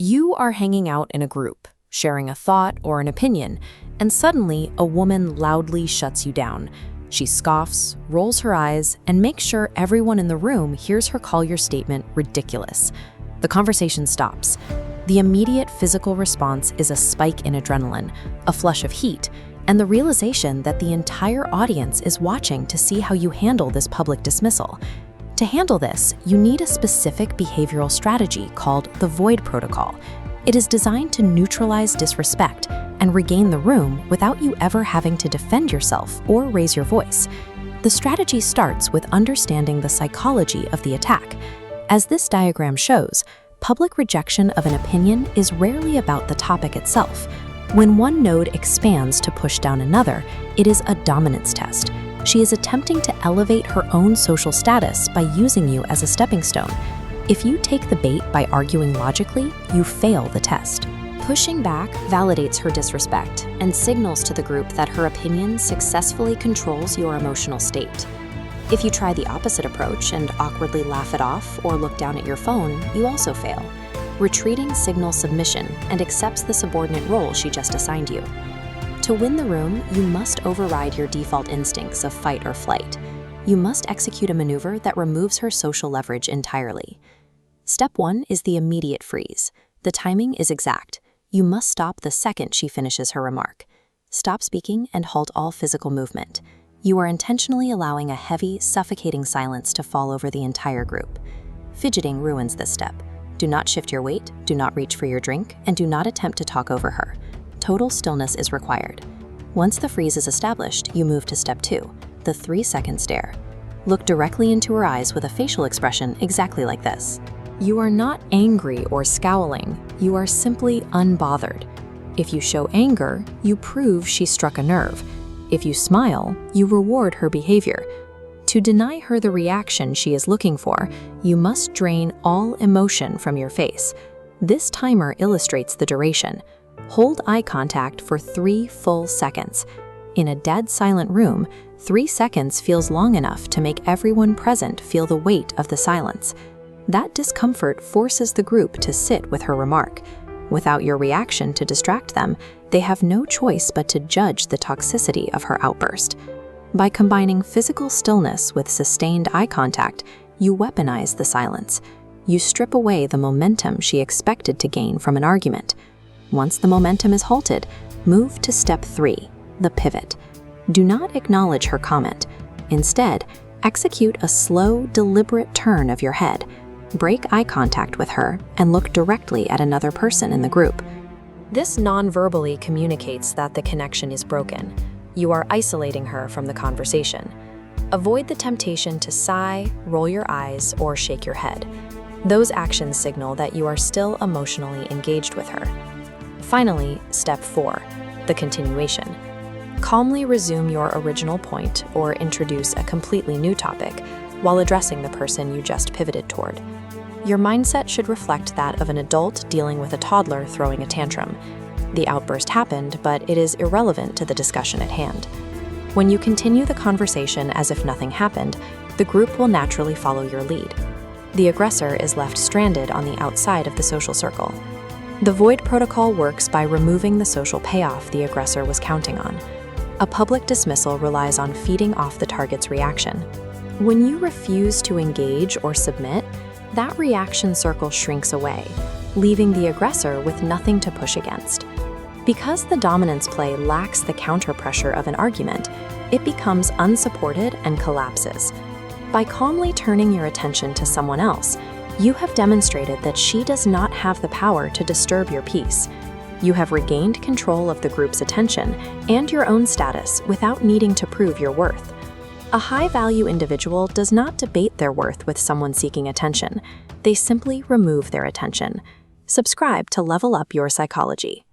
You are hanging out in a group, sharing a thought or an opinion, and suddenly a woman loudly shuts you down. She scoffs, rolls her eyes, and makes sure everyone in the room hears her call your statement ridiculous. The conversation stops. The immediate physical response is a spike in adrenaline, a flush of heat, and the realization that the entire audience is watching to see how you handle this public dismissal. To handle this, you need a specific behavioral strategy called the void protocol. It is designed to neutralize disrespect and regain the room without you ever having to defend yourself or raise your voice. The strategy starts with understanding the psychology of the attack. As this diagram shows, public rejection of an opinion is rarely about the topic itself. When one node expands to push down another, it is a dominance test. She is attempting to elevate her own social status by using you as a stepping stone. If you take the bait by arguing logically, you fail the test. Pushing back validates her disrespect and signals to the group that her opinion successfully controls your emotional state. If you try the opposite approach and awkwardly laugh it off or look down at your phone, you also fail. Retreating signals submission and accepts the subordinate role she just assigned you. To win the room, you must override your default instincts of fight or flight. You must execute a maneuver that removes her social leverage entirely. Step 1 is the immediate freeze. The timing is exact. You must stop the second she finishes her remark. Stop speaking and halt all physical movement. You are intentionally allowing a heavy, suffocating silence to fall over the entire group. Fidgeting ruins this step. Do not shift your weight, do not reach for your drink, and do not attempt to talk over her. Total stillness is required. Once the freeze is established, you move to step 2, the 3-second stare. Look directly into her eyes with a facial expression exactly like this. You are not angry or scowling, you are simply unbothered. If you show anger, you prove she struck a nerve. If you smile, you reward her behavior. To deny her the reaction she is looking for, you must drain all emotion from your face. This timer illustrates the duration. Hold eye contact for 3 full seconds. In a dead silent room, 3 seconds feels long enough to make everyone present feel the weight of the silence. That discomfort forces the group to sit with her remark. Without your reaction to distract them, they have no choice but to judge the toxicity of her outburst. By combining physical stillness with sustained eye contact, you weaponize the silence. You strip away the momentum she expected to gain from an argument. Once the momentum is halted, move to step 3, the pivot. Do not acknowledge her comment. Instead, execute a slow, deliberate turn of your head. Break eye contact with her and look directly at another person in the group. This non-verbally communicates that the connection is broken. You are isolating her from the conversation. Avoid the temptation to sigh, roll your eyes, or shake your head. Those actions signal that you are still emotionally engaged with her. Finally, step 4, the continuation. Calmly resume your original point or introduce a completely new topic while addressing the person you just pivoted toward. Your mindset should reflect that of an adult dealing with a toddler throwing a tantrum. The outburst happened, but it is irrelevant to the discussion at hand. When you continue the conversation as if nothing happened, the group will naturally follow your lead. The aggressor is left stranded on the outside of the social circle. The void protocol works by removing the social payoff the aggressor was counting on. A public dismissal relies on feeding off the target's reaction. When you refuse to engage or submit, that reaction circle shrinks away, leaving the aggressor with nothing to push against. Because the dominance play lacks the counter-pressure of an argument, it becomes unsupported and collapses. By calmly turning your attention to someone else, you have demonstrated that she does not have the power to disturb your peace. You have regained control of the group's attention and your own status without needing to prove your worth. A high-value individual does not debate their worth with someone seeking attention. They simply remove their attention. Subscribe to level up your psychology.